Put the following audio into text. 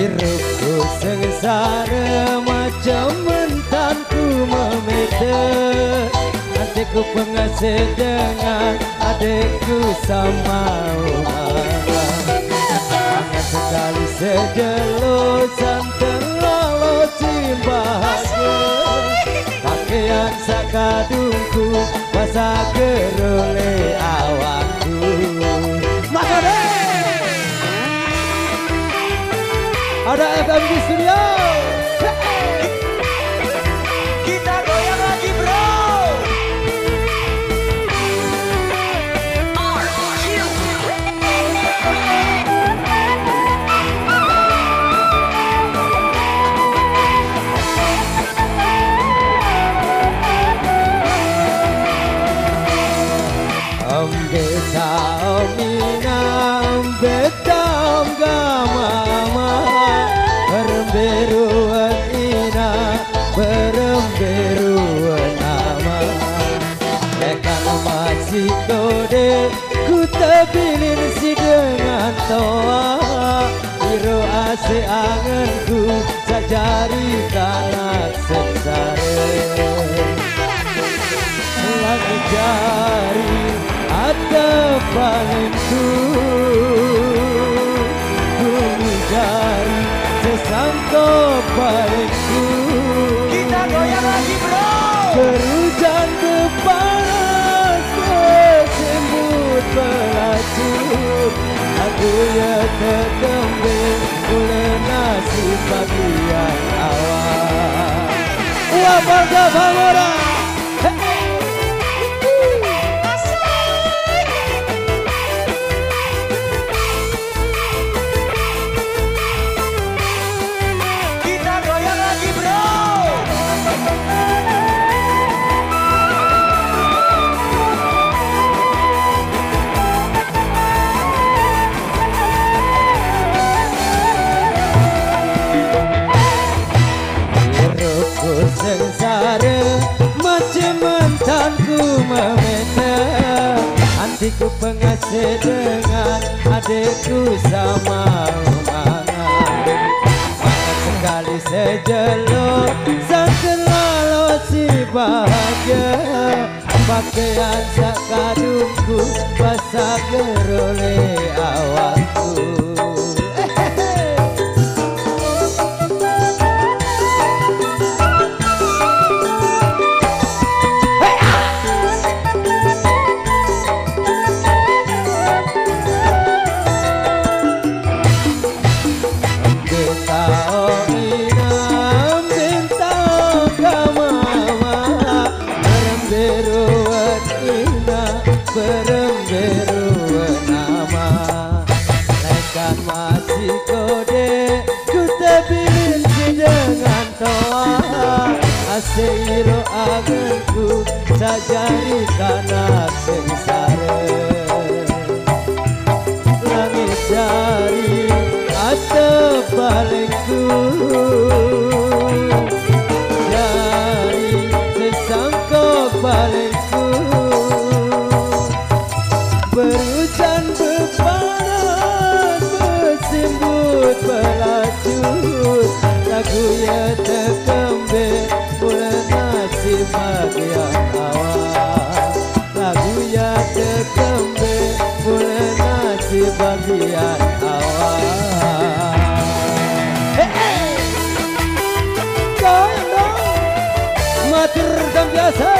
Hidupku sengsara macam mentanku memeter. Adikku pengasih dengan adikku sama mama. Sangat sekali sejelusan terlalu bahagia. Pakaian sakadungku basah gerole awakku. Makanya ada FM di studio. Kita goyang lagi bro. Beta omina, beta om gamama. Beremberuan ina, beremberuan nama. Lekan masih kode, ku tebilin si dengan toa. Biro ase anganku, sajari kanak sengsara. Lagi jari ada palingku, bumi jari sesangkau palingku. Kita goyang lagi bro. Berhujan berpanas, bersemut beracun. Aku ya terkembang oleh nasib bagian awal. Wah bangga bangora. Sengsara macam mentanku memeter. Antiku pengasih dengan adikku sama umangan. Sangat sekali sejelur sang terlalu si bahagia. Pakaian sakadungku basah gerole awakku. Beremberuan nama. Lekan masih kode, ku tebilin si dengan toa. Aseiro agenku sajari kanak sengsara. Langit jari atau palingku, jari sesangkau palingku. Berhujan berpanas, bersimbut beracun. Lagu ya terkembang oleh nasib bagian awal. Lagu ya terkembang oleh nasib bagian awal. Goyang dong, matur dan biasa.